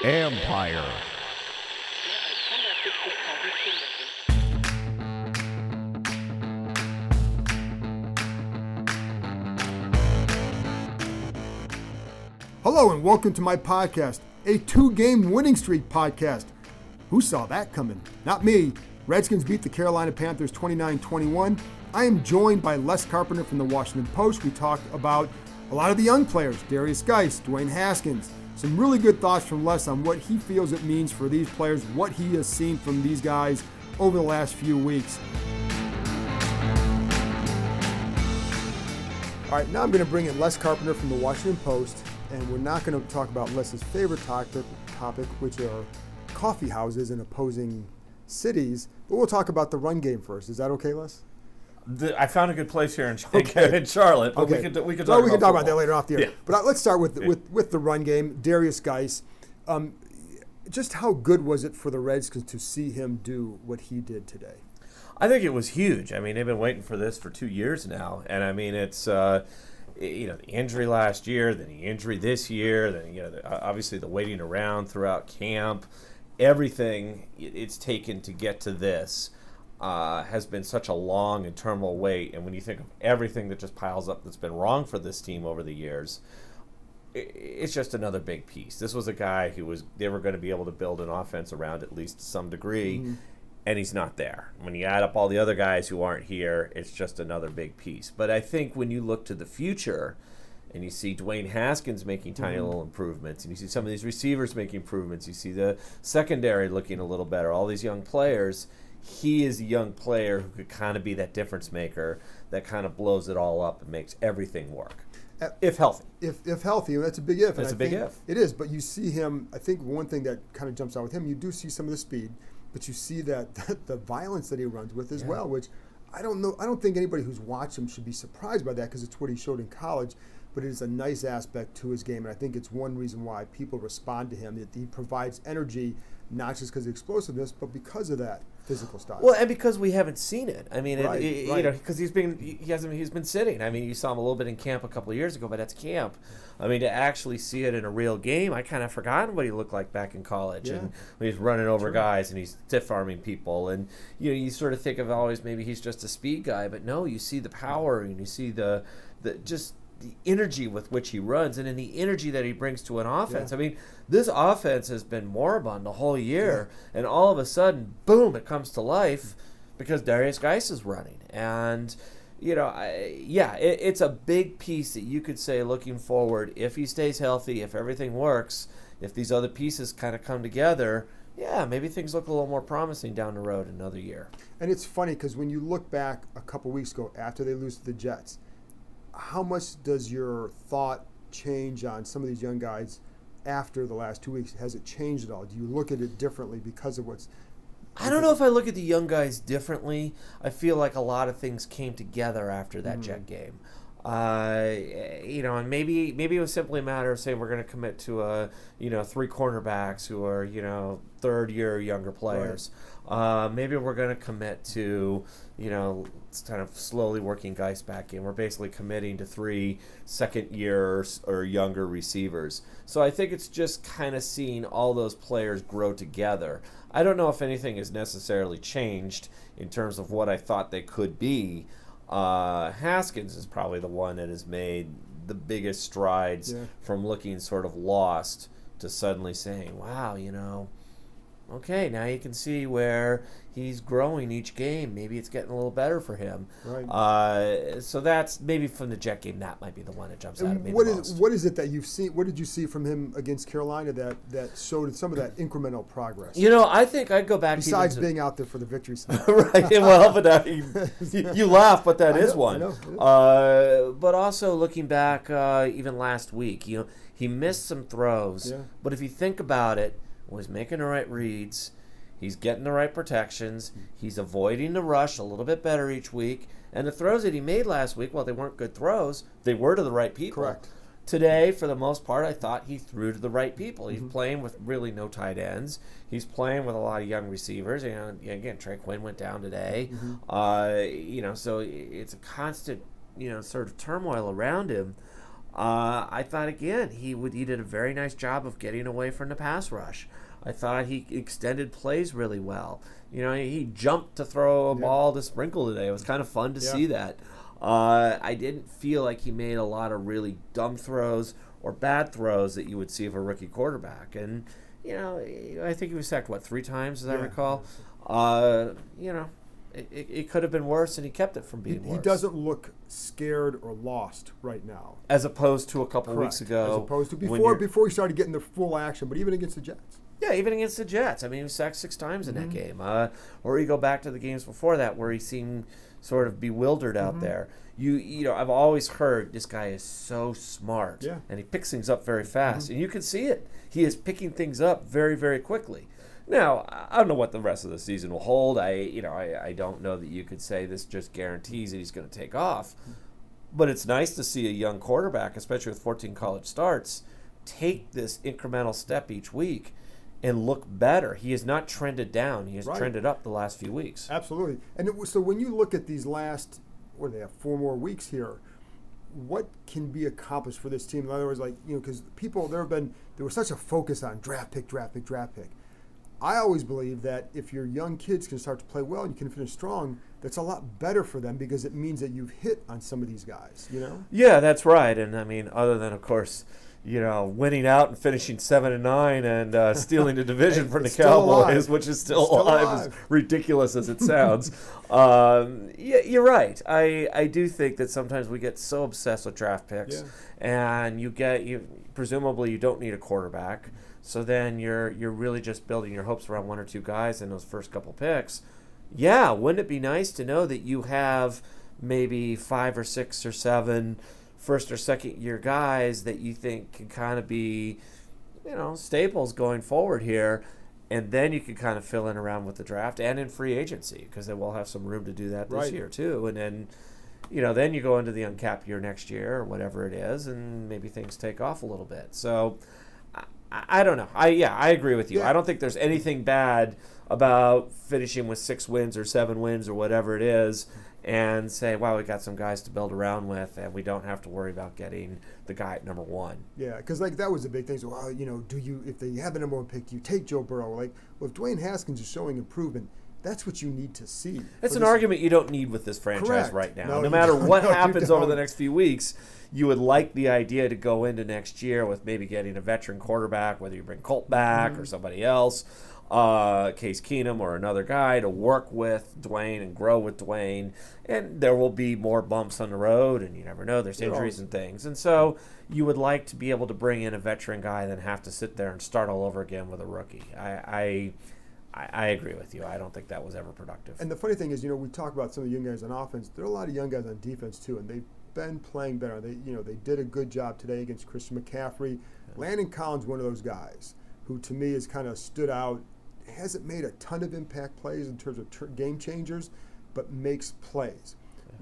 Empire. Hello and welcome to my podcast, a 2-game winning streak podcast. Who saw that coming? Not me. Redskins beat the Carolina Panthers 29-21. I am joined by Les Carpenter from the Washington Post. We talked about a lot of the young players, Darius Geis, Dwayne Haskins. Some really good thoughts from Les on what he feels it means for these players, what he has seen from these guys over the last few weeks. All right, now I'm going to bring in Les Carpenter from the Washington Post, and we're not going to talk about Les's favorite topic, which are coffee houses in opposing cities, but we'll talk about the run game first. Is that okay, Les? I found a good place here in Charlotte, but we could talk about that later off the air. Yeah. But let's start with the run game. Darius Geis, just how good was it for the Redskins to see him do what he did today? I think it was huge. I mean, they've been waiting for this for 2 years now, and I mean, it's the injury last year, then the injury this year, then obviously the waiting around throughout camp, everything it's taken to get to this. Has been such a long and terminal wait, and when you think of everything that just piles up that's been wrong for this team over the years, it's just another big piece. This was a guy they were going to be able to build an offense around at least to some degree, and he's not there. When you add up all the other guys who aren't here, it's just another big piece. But I think when you look to the future, and you see Dwayne Haskins making tiny little improvements, and you see some of these receivers making improvements, you see the secondary looking a little better, all these young players. He is a young player who could kind of be that difference maker that kind of blows it all up and makes everything work. If healthy. If healthy, that's a big if. That's a big if. It is, but you see him, I think one thing that kind of jumps out with him, you do see some of the speed, but you see that the violence that he runs with as well, which I don't think anybody who's watched him should be surprised by that because it's what he showed in college, but it is a nice aspect to his game, and I think it's one reason why people respond to him, that he provides energy, not just because of explosiveness, but because of that physical style. Well, and because we haven't seen it. I mean, right. Because he's been sitting. I mean, you saw him a little bit in camp a couple of years ago, but that's camp. I mean, to actually see it in a real game, I kind of forgotten what he looked like back in college, and when he's running over guys and he's stiff arming people, and you sort of think of always maybe he's just a speed guy, but no, you see the power and you see the energy with which he runs, and in the energy that he brings to an offense. I mean, this offense has been moribund the whole year, and all of a sudden, boom, it comes to life because Darius Geis is running. And, it's a big piece that you could say looking forward, if he stays healthy, if everything works, if these other pieces kind of come together, maybe things look a little more promising down the road another year. And it's funny because when you look back a couple weeks ago after they lose to the Jets, how much does your thought change on some of these young guys after the last 2 weeks? Has it changed at all? Do you look at it differently because of what's... I don't know if I look at the young guys differently. I feel like a lot of things came together after that Jet game. And maybe it was simply a matter of saying we're going to commit to 3 cornerbacks who are, third-year younger players. Right. Maybe we're going to commit to, kind of slowly working guys back in. We're basically committing to 3 second-year or younger receivers. So I think it's just kind of seeing all those players grow together. I don't know if anything has necessarily changed in terms of what I thought they could be. Haskins is probably the one that has made the biggest strides from looking sort of lost to suddenly saying, wow, okay, now you can see where he's growing each game. Maybe it's getting a little better for him. Right. So that's maybe from the Jet game, that might be the one that jumps out at me what the most. What is it that you've seen? What did you see from him against Carolina that showed some of that incremental progress? I think I'd go back besides being out there for the victory side. Right. Well, but you laugh, but that is one. I know. But also looking back, even last week, he missed some throws. Yeah. But if you think about it, was making the right reads, he's getting the right protections, he's avoiding the rush a little bit better each week, and the throws that he made last week, while they weren't good throws, they were to the right people. Correct. Today, for the most part, I thought he threw to the right people. He's playing with really no tight ends. He's playing with a lot of young receivers. Again, Trey Quinn went down today. So it's a constant, sort of turmoil around him. I thought, again, he did a very nice job of getting away from the pass rush. I thought he extended plays really well. He jumped to throw a ball to Sprinkle today. It was kind of fun to see that. I didn't feel like he made a lot of really dumb throws or bad throws that you would see of a rookie quarterback. And, I think he was sacked, 3 times, as I recall? It could have been worse, and he kept it from being worse. He doesn't look scared or lost right now. As opposed to a couple of weeks ago. As opposed to before he started getting the full action, but even against the Jets. Yeah, even against the Jets. I mean, he was sacked 6 times in that game. Or you go back to the games before that where he seemed sort of bewildered out there. I've always heard this guy is so smart, and he picks things up very fast, and you can see it. He is picking things up very, very quickly. Now, I don't know what the rest of the season will hold. I don't know that you could say this just guarantees that he's going to take off. But it's nice to see a young quarterback, especially with 14 college starts, take this incremental step each week and look better. He has not trended down. He has trended up the last few weeks. Absolutely. And so when you look at these last, 4 more weeks here, what can be accomplished for this team? In other words, because there was such a focus on draft pick. I always believe that if your young kids can start to play well and you can finish strong, that's a lot better for them because it means that you've hit on some of these guys, Yeah, that's right. And, I mean, other than, of course, winning out and finishing 7-9 and stealing the division from the Cowboys, which is still alive, as ridiculous as it sounds. You're right. I do think that sometimes we get so obsessed with draft picks, and presumably you don't need a quarterback. So then you're really just building your hopes around 1 or 2 guys in those first couple picks. Yeah, wouldn't it be nice to know that you have maybe 5 or 6 or 7 first or second year guys that you think can kind of be, staples going forward here, and then you can kind of fill in around with the draft and in free agency because they will have some room to do that this year too. And then, then you go into the uncapped year next year or whatever it is, and maybe things take off a little bit. So I don't know. I agree with you. I don't think there's anything bad about finishing with 6 wins or 7 wins or whatever it is and say, wow, we got some guys to build around with, and we don't have to worry about getting the guy at number 1. Yeah, because that was the big thing. So, if they have the number 1 pick, you take Joe Burrow. If Dwayne Haskins is showing improvement, that's what you need to see. It's an argument you don't need with this franchise right now. No matter what happens over the next few weeks, you would like the idea to go into next year with maybe getting a veteran quarterback, whether you bring Colt back or somebody else, Case Keenum or another guy to work with Dwayne and grow with Dwayne. And there will be more bumps on the road, and you never know. There's injuries and things. And so you would like to be able to bring in a veteran guy than have to sit there and start all over again with a rookie. I agree with you. I don't think that was ever productive. And the funny thing is, we talk about some of the young guys on offense. There are a lot of young guys on defense too, and they've been playing better. They did a good job today against Christian McCaffrey. Landon Collins, one of those guys who to me has kind of stood out. Hasn't made a ton of impact plays in terms of game changers, but makes plays.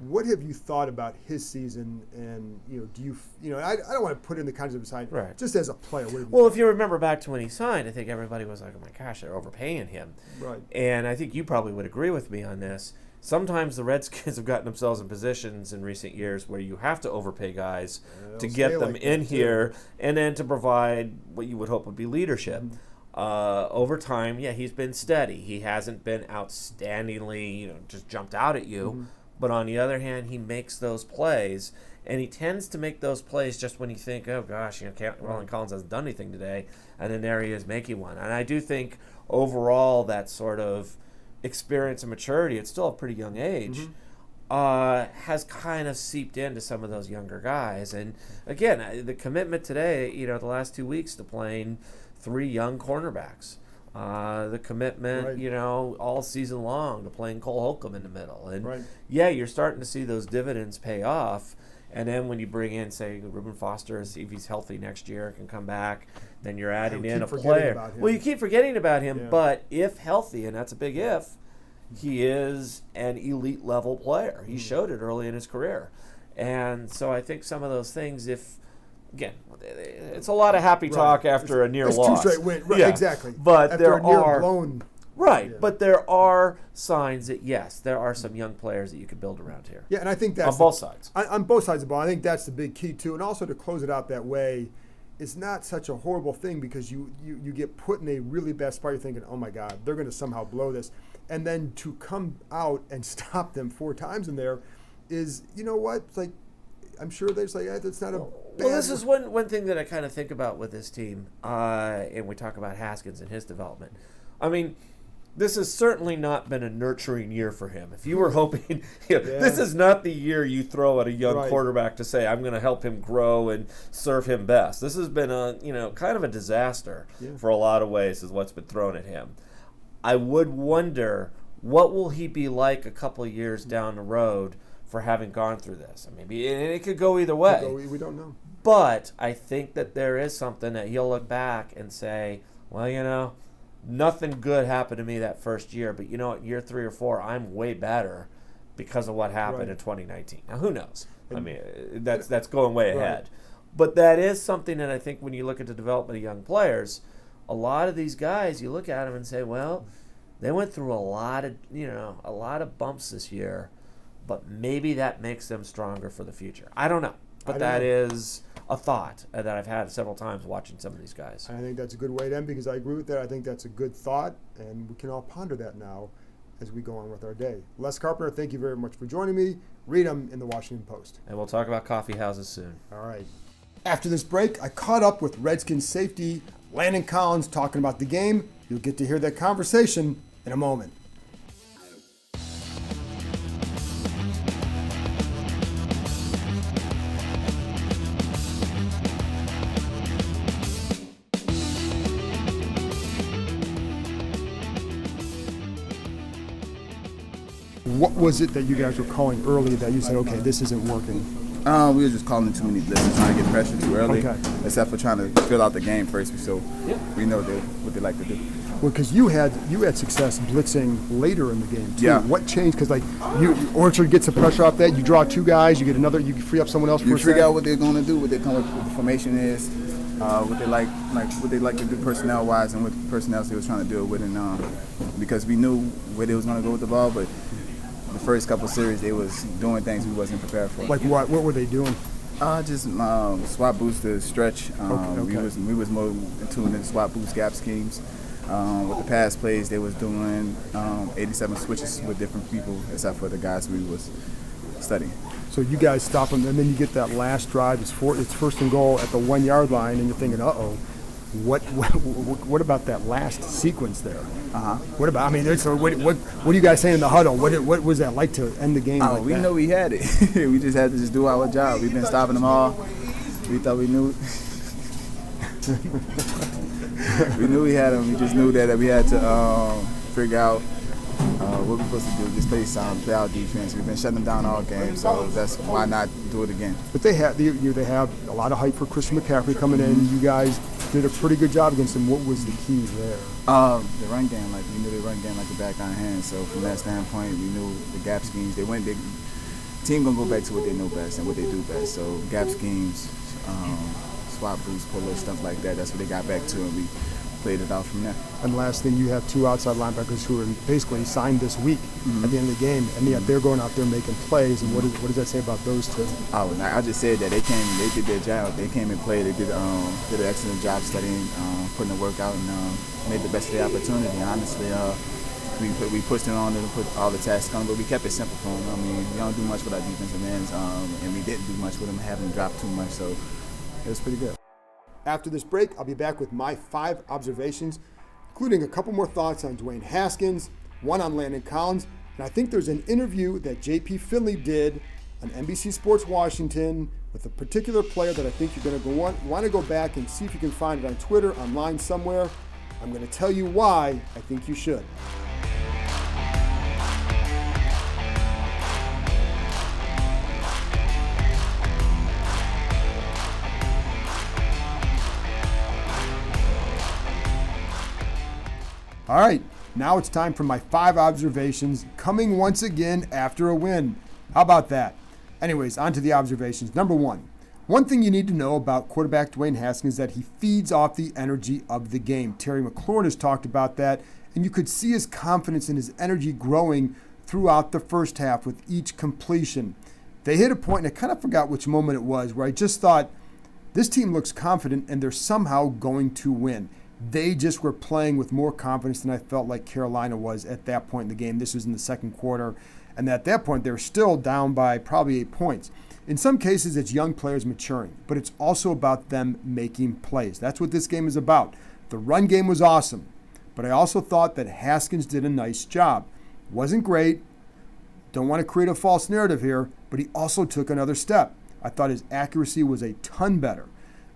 What have you thought about his season? And do you I don't want to put in the kinds of side just as a player. If you remember back to when he signed, I think everybody was like, "Oh my gosh, they're overpaying him." Right. And I think you probably would agree with me on this. Sometimes the Redskins have gotten themselves in positions in recent years where you have to overpay guys to get them in here, and then to provide what you would hope would be leadership. Over time, he's been steady. He hasn't been outstandingly, just jumped out at you. But on the other hand, he makes those plays, and he tends to make those plays just when you think, oh gosh, Landon Collins hasn't done anything today, and then there he is making one. And I do think overall that sort of experience and maturity, it's still a pretty young age, has kind of seeped into some of those younger guys. And again, the commitment today, the last 2 weeks to playing 3 young cornerbacks. The commitment, all season long to playing Cole Holcomb in the middle. And you're starting to see those dividends pay off. And then when you bring in, say, Reuben Foster, if he's healthy next year, can come back, then you're adding in a player. Well, you keep forgetting about him, but if healthy, and that's a big if, he is an elite level player. He showed it early in his career. And so I think some of those things, again, it's a lot of happy talk after a near loss. 2 straight wins. Right, exactly. But after a near blown Right, Yeah. but there are signs that, yes, there are some young players that you could build around here. Yeah, and I think that's on both sides. On both sides of the ball, I think that's the big key too. And also to close it out that way is not such a horrible thing because you get put in a really bad spot. You're thinking, oh my God, they're going to somehow blow this. And then to come out and stop them 4 times in there is, you know what? It's like, I'm sure there's like, that's not a bad. Well, this is one thing that I kind of think about with this team, and we talk about Haskins and his development. I mean, this has certainly not been a nurturing year for him. If you were hoping, this is not the year you throw at a young quarterback to say, I'm going to help him grow and serve him best. This has been a, kind of a disaster for a lot of ways is what's been thrown at him. I would wonder, what will he be like a couple of years down the road for having gone through this? I mean, and it could go either way. We don't know. But I think that there is something that he'll look back and say, well, nothing good happened to me that first year, but year 3 or 4, I'm way better because of what happened in 2019. Now, who knows? I mean, that's going way ahead. But that is something that I think when you look at the development of young players, a lot of these guys, you look at them and say, well, they went through a lot of bumps this year, but maybe that makes them stronger for the future. I don't know. But that is a thought that I've had several times watching some of these guys. I think that's a good way to end because I agree with that. I think that's a good thought, and we can all ponder that now as we go on with our day. Les Carpenter, thank you very much for joining me. Read them in the Washington Post. And we'll talk about coffee houses soon. All right. After this break, I caught up with Redskins safety Landon Collins talking about the game. You'll get to hear that conversation in a moment. What was it that you guys were calling early that you said, okay, this isn't working? We were just calling too many blitzes, trying to get pressure too early, except for trying to fill out the game first, so we know what they like to do. Well, because you had success blitzing later in the game too. Yeah. What changed? Because Orchard gets the pressure off that. You draw 2 guys, you get another. You free up someone else. You figure out what they're going to do, what they come up with, the formation is, what they like to do personnel wise, and what personnel they was trying to deal with, and because we knew where they was going to go with the ball, but the first couple series they was doing things we wasn't prepared for. Like what? What were they doing? Just swap boost to stretch. We was more in tune in swap boost gap schemes. With the pass plays, they was doing 87 switches with different people, except for the guys we was studying. So you guys stop them, and then you get that last drive. It's first and goal at the 1 yard line, and you're thinking, uh-oh. What about that last sequence there? What about? I mean, so what are you guys saying in the huddle? What was that like to end the game? We know we had it. We just had to just do our job. We've been stopping them all. We thought we knew. We knew we had them. We just knew that we had to figure out what we're supposed to do. Just play our defense. We've been shutting them down all game, so that's why not do it again. But they have a lot of hype for Christian McCaffrey coming in. You guys did a pretty good job against him. What was the key there? The run game, we knew the run game like the back of our hand. So from that standpoint, we knew the gap schemes. Team gonna go back to what they know best and what they do best. So gap schemes, swap boost, pullers, stuff like that. That's what they got back to, and we played it out from there. And last thing, you have 2 outside linebackers who are basically signed this week at the end of the game, and yet they're going out there making plays. And what does that say about those 2? Oh, I just said that they did their job. They came and played. They did an excellent job studying, putting the work out, and made the best of the opportunity. And honestly, we pushed them on and put all the tasks on, but we kept it simple for them. I mean, we don't do much with our defensive ends, and we didn't do much with them having dropped too much, so it was pretty good. After this break, I'll be back with my 5 observations, including a couple more thoughts on Dwayne Haskins, one on Landon Collins, and I think there's an interview that J.P. Finley did on NBC Sports Washington with a particular player that I think you're going to want to go back and see if you can find it on Twitter, online somewhere. I'm going to tell you why I think you should. All right, now it's time for my 5 observations, coming once again after a win. How about that? Anyways, on to the observations. Number 1. One thing you need to know about quarterback Dwayne Haskins is that he feeds off the energy of the game. Terry McLaurin has talked about that, And you could see his confidence and his energy growing throughout the first half with each completion. They hit a point, and I kind of forgot which moment it was, where I just thought, this team looks confident and they're somehow going to win. They just were playing with more confidence than I felt like Carolina was at that point in the game. This was in the second quarter. And at that point, they were still down by probably 8 points. In some cases, it's young players maturing, but it's also about them making plays. That's what this game is about. The run game was awesome, but I also thought that Haskins did a nice job. Wasn't great. Don't want to create a false narrative here, but he also took another step. I thought his accuracy was a ton better.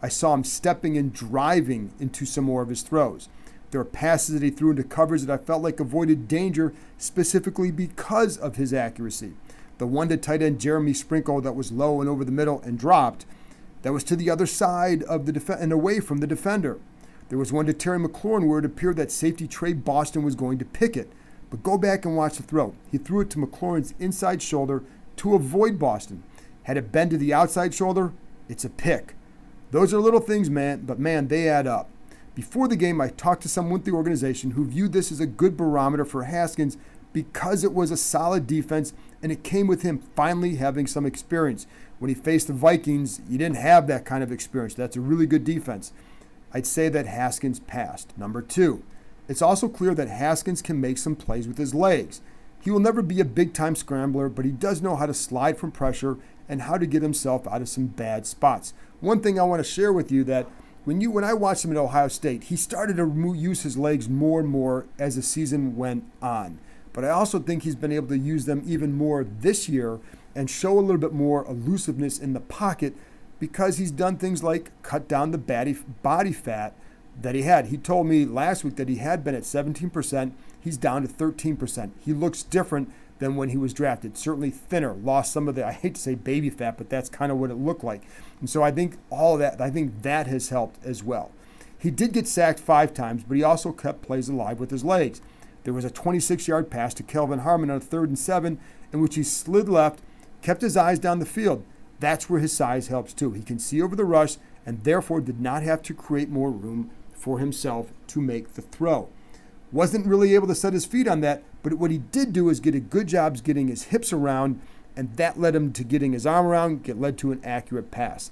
I saw him stepping and driving into some more of his throws. There were passes that he threw into coverage that I felt like avoided danger specifically because of his accuracy. The one to tight end Jeremy Sprinkle that was low and over the middle and dropped, that was to the other side of the and away from the defender. There was one to Terry McLaurin where it appeared that safety Trey Boston was going to pick it. But go back and watch the throw. He threw it to McLaurin's inside shoulder to avoid Boston. Had it been to the outside shoulder, it's a pick. Those are little things, man, but man, they add up. Before the game, I talked to someone with the organization who viewed this as a good barometer for Haskins because it was a solid defense and it came with him finally having some experience. When he faced the Vikings, he didn't have that kind of experience. That's a really good defense. I'd say that Haskins passed. Number 2, it's also clear that Haskins can make some plays with his legs. He will never be a big-time scrambler, but he does know how to slide from pressure and how to get himself out of some bad spots. One thing I want to share with you that when I watched him at Ohio State, he started to use his legs more and more as the season went on. But I also think he's been able to use them even more this year and show a little bit more elusiveness in the pocket because he's done things like cut down the body fat that he had. He told me last week that he had been at 17%. He's down to 13%. He looks different than when he was drafted. Certainly thinner, lost some of the, I hate to say baby fat, but that's kind of what it looked like. And so I think that has helped as well. He did get sacked 5 times, but he also kept plays alive with his legs. There was a 26-yard pass to Kelvin Harmon on a 3rd and 7, in which he slid left, kept his eyes down the field. That's where his size helps too. He can see over the rush and therefore did not have to create more room for himself to make the throw. Wasn't really able to set his feet on that, but what he did do is get a good job getting his hips around, and that led him to getting his arm around, led to an accurate pass.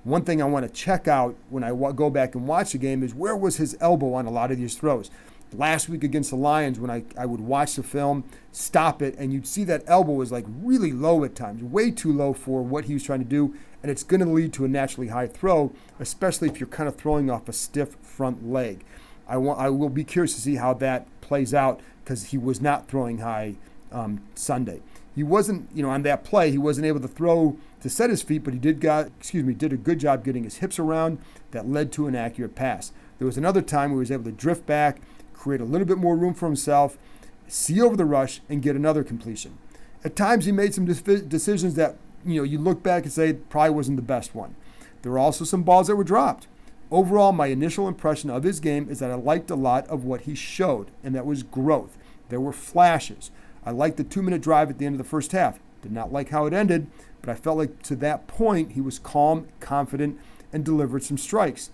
One thing I want to check out when I go back and watch the game is where was his elbow on a lot of these throws. Last week against the Lions, when I would watch the film, stop it, and you'd see that elbow was like really low at times, way too low for what he was trying to do, and it's going to lead to a naturally high throw, especially if you're kind of throwing off a stiff front leg. I will be curious to see how that plays out because he was not throwing high Sunday. He wasn't, on that play, he wasn't able to throw to set his feet, but he did a good job getting his hips around that led to an accurate pass. There was another time where he was able to drift back, create a little bit more room for himself, see over the rush, and get another completion. At times he made some decisions that, you look back and say probably wasn't the best one. There were also some balls that were dropped. Overall, my initial impression of his game is that I liked a lot of what he showed, and that was growth. There were flashes. I liked the 2-minute drive at the end of the first half. Did not like how it ended, but I felt like to that point he was calm, confident, and delivered some strikes.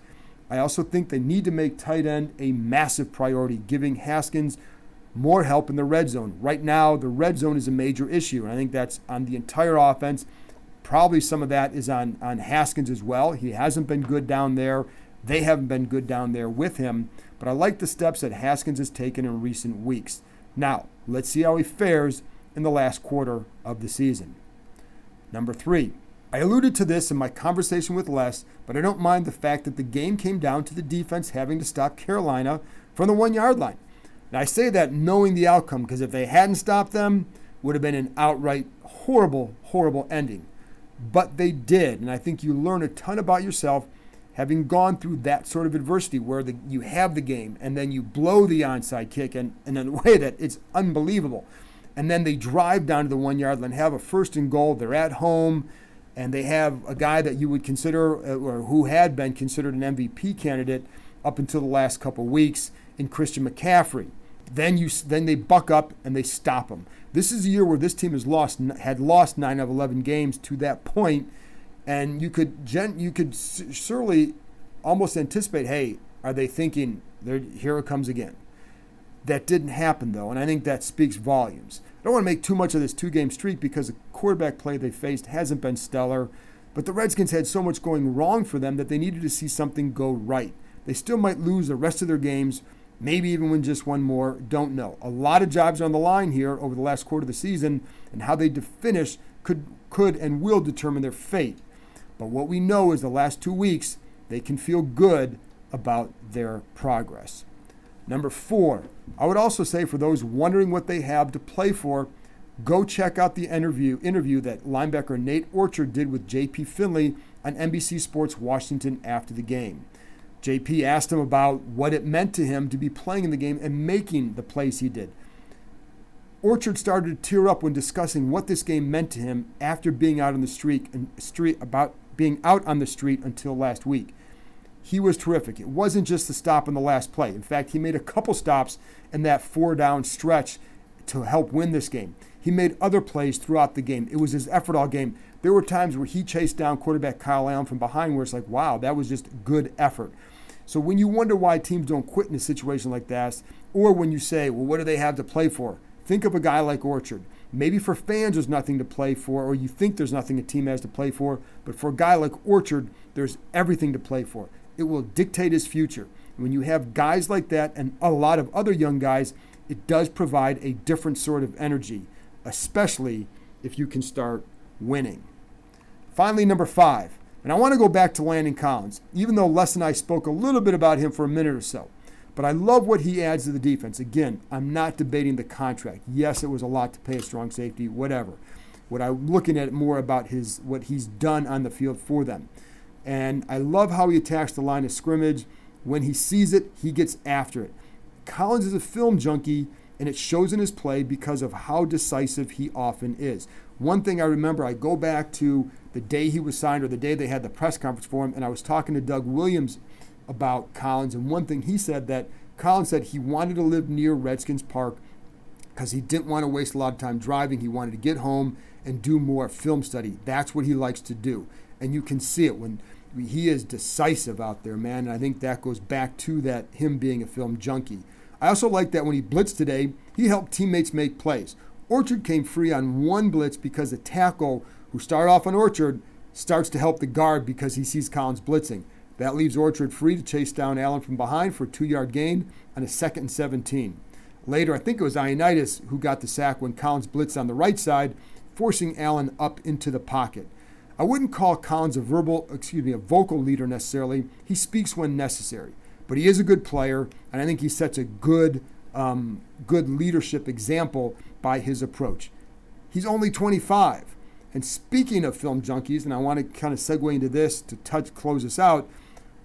I also think they need to make tight end a massive priority, giving Haskins more help in the red zone. Right now, the red zone is a major issue, and I think that's on the entire offense. Probably some of that is on Haskins as well. He hasn't been good down there. They haven't been good down there with him, but I like the steps that Haskins has taken in recent weeks. Now, let's see how he fares in the last quarter of the season. Number 3, I alluded to this in my conversation with Les, but I don't mind the fact that the game came down to the defense having to stop Carolina from the 1-yard line. Now, I say that knowing the outcome, because if they hadn't stopped them, it would have been an outright horrible, horrible ending. But they did, and I think you learn a ton about yourself having gone through that sort of adversity where you have the game and then you blow the onside kick and in a way that it's unbelievable. And then they drive down to the 1-yard line, have a 1st and goal. They're at home, and they have a guy that you would consider or who had been considered an MVP candidate up until the last couple weeks in Christian McCaffrey. Then they buck up and they stop him. This is a year where this team had lost 9 of 11 games to that point, and you could surely almost anticipate, hey, are they thinking, here it comes again? That didn't happen, though, and I think that speaks volumes. I don't want to make too much of this two-game streak because the quarterback play they faced hasn't been stellar, but the Redskins had so much going wrong for them that they needed to see something go right. They still might lose the rest of their games, maybe even win just one more, don't know. A lot of jobs on the line here over the last quarter of the season, and how they finish could and will determine their fate. But what we know is the last 2 weeks, they can feel good about their progress. Number 4, I would also say for those wondering what they have to play for, go check out the interview that linebacker Nate Orchard did with J.P. Finley on NBC Sports Washington after the game. J.P. asked him about what it meant to him to be playing in the game and making the plays he did. Orchard started to tear up when discussing what this game meant to him after being out on the street until last week. He was terrific. It wasn't just the stop in the last play. In fact, he made a couple stops in that 4-down stretch to help win this game. He made other plays throughout the game. It was his effort all game. There were times where he chased down quarterback Kyle Allen from behind where it's like, wow, that was just good effort. So when you wonder why teams don't quit in a situation like that, or when you say, well, what do they have to play for? Think of a guy like Orchard. Maybe for fans there's nothing to play for, or you think there's nothing a team has to play for, but for a guy like Orchard, there's everything to play for. It will dictate his future. When you have guys like that and a lot of other young guys, it does provide a different sort of energy, especially if you can start winning. Finally, number 5, and I want to go back to Landon Collins, even though Les and I spoke a little bit about him for a minute or so. But I love what he adds to the defense. Again, I'm not debating the contract. Yes, it was a lot to pay a strong safety, whatever. What I'm looking at more about what he's done on the field for them. And I love how he attacks the line of scrimmage. When he sees it, he gets after it. Collins is a film junkie, and it shows in his play because of how decisive he often is. One thing I remember, I go back to the day he was signed or the day they had the press conference for him, and I was talking to Doug Williams about Collins, and one thing he said that Collins said he wanted to live near Redskins Park because he didn't want to waste a lot of time driving. He wanted to get home and do more film study. That's what he likes to do. And you can see it when he is decisive out there, man. And I think that goes back to that him being a film junkie. I also like that when he blitzed today, he helped teammates make plays. Orchard came free on one blitz because the tackle who started off on Orchard starts to help the guard because he sees Collins blitzing. That leaves Orchard free to chase down Allen from behind for a 2-yard gain on a 2nd and 17. Later, I think it was Ioannidis who got the sack when Collins blitzed on the right side, forcing Allen up into the pocket. I wouldn't call Collins a vocal leader necessarily. He speaks when necessary, but he is a good player, and I think he sets a good leadership example by his approach. He's only 25, and speaking of film junkies, and I want to kind of segue into this to close this out.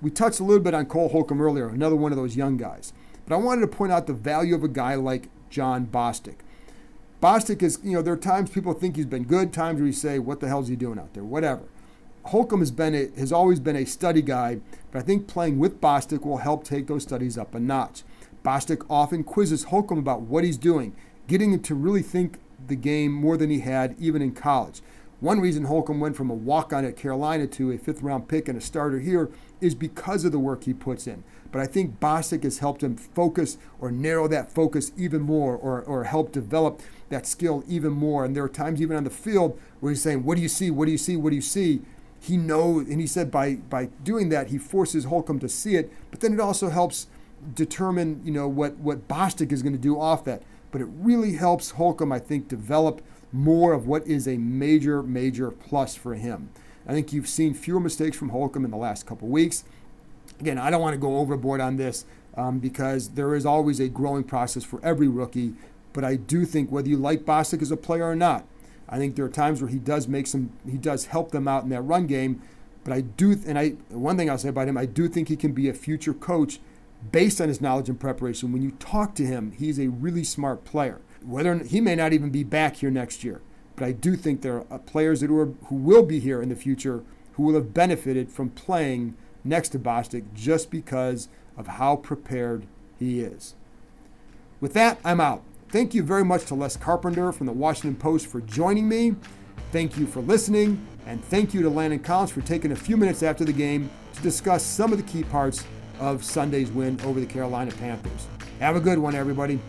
We touched a little bit on Cole Holcomb earlier, another one of those young guys, but I wanted to point out the value of a guy like John Bostic. Bostic is, there are times people think he's been good, times where you say, what the hell is he doing out there? Whatever. Holcomb has always been a study guy, but I think playing with Bostic will help take those studies up a notch. Bostic often quizzes Holcomb about what he's doing, getting him to really think the game more than he had even in college. One reason Holcomb went from a walk-on at Carolina to a 5th-round pick and a starter here is because of the work he puts in. But I think Bostic has helped him focus or narrow that focus even more or help develop that skill even more. And there are times even on the field where he's saying, what do you see? What do you see? What do you see? He knows, and he said by doing that, he forces Holcomb to see it, but then it also helps determine, what Bostic is going to do off that. But it really helps Holcomb, I think, develop more of what is a major, major plus for him. I think you've seen fewer mistakes from Holcomb in the last couple weeks. Again, I don't want to go overboard on this because there is always a growing process for every rookie, but I do think whether you like Bostic as a player or not, I think there are times where he does help them out in that run game, but one thing I'll say about him, I do think he can be a future coach based on his knowledge and preparation. When you talk to him, he's a really smart player. He may not even be back here next year, but I do think there are players who will be here in the future who will have benefited from playing next to Bostic just because of how prepared he is. With that, I'm out. Thank you very much to Les Carpenter from the Washington Post for joining me. Thank you for listening, and thank you to Landon Collins for taking a few minutes after the game to discuss some of the key parts of Sunday's win over the Carolina Panthers. Have a good one, everybody.